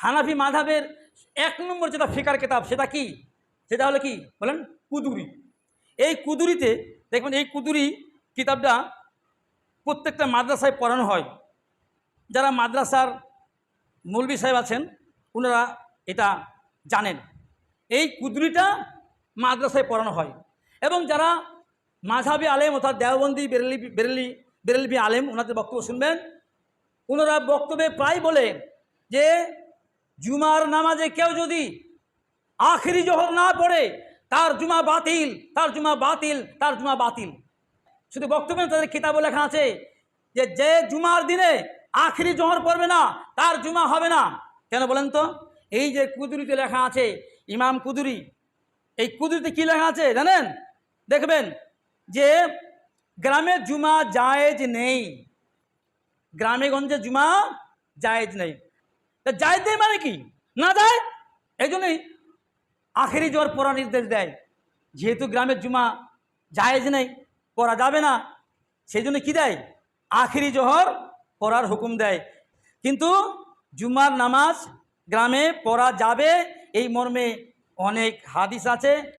হানাফি মাযহাবের 1 নম্বর যেটা ফিকার কিতাব সেটা কি? সেটা হলো কি বলেন? কুদুরি। এই কুদুরিতে দেখবেন, এই কুদুরি কিতাবটা প্রত্যেকটা মাদ্রাসায় পড়ানো হয়। যারা মাদ্রাসার মৌলভী সাহেব আছেন ওনারা এটা জানেন। এই কুদুরিটা মাদ্রাসায় পড়ানো হয় এবং যারা মাযহাবি আলেম অর্থাৎ দেওবন্দি বেরেলভি আলেম ওনাদের বক্তব্য শুনবেন। ওনারা বক্তব্যে প্রায় বলে যে জুমার নামাজে কেউ যদি আখিরি জোহর না পড়ে তার জুমা বাতিল, তার জুমা বাতিল, তার জুমা বাতিল। শুধু বক্তব্যে তাদের কিতাবে লেখা আছে যে যে জুমার দিনে আখিরি জোহর পড়বে না তার জুমা হবে না। কেন বলেন তো? এই যে কুদুরিতে লেখা আছে, ইমাম কুদুরি, এই কুদুরিতে কি লেখা আছে জানেন? দেখবেন যে গ্রামে জুমা জায়েজ নেই, গ্রামে গঞ্জে জুমা জায়েজ নেই। জায়েজ নেই মানে কি? না যায়। এই জন্যই আখেরি জোহর পড়ার নির্দেশ দেয়। যেহেতু গ্রামের জুমা জায়েজ নেই, পড়া যাবে না, সেই জন্য কী দেয়? আখেরি জোহর পড়ার হুকুম দেয়। কিন্তু জুমার নামাজ গ্রামে পড়া যাবে এই মর্মে অনেক হাদিস আছে।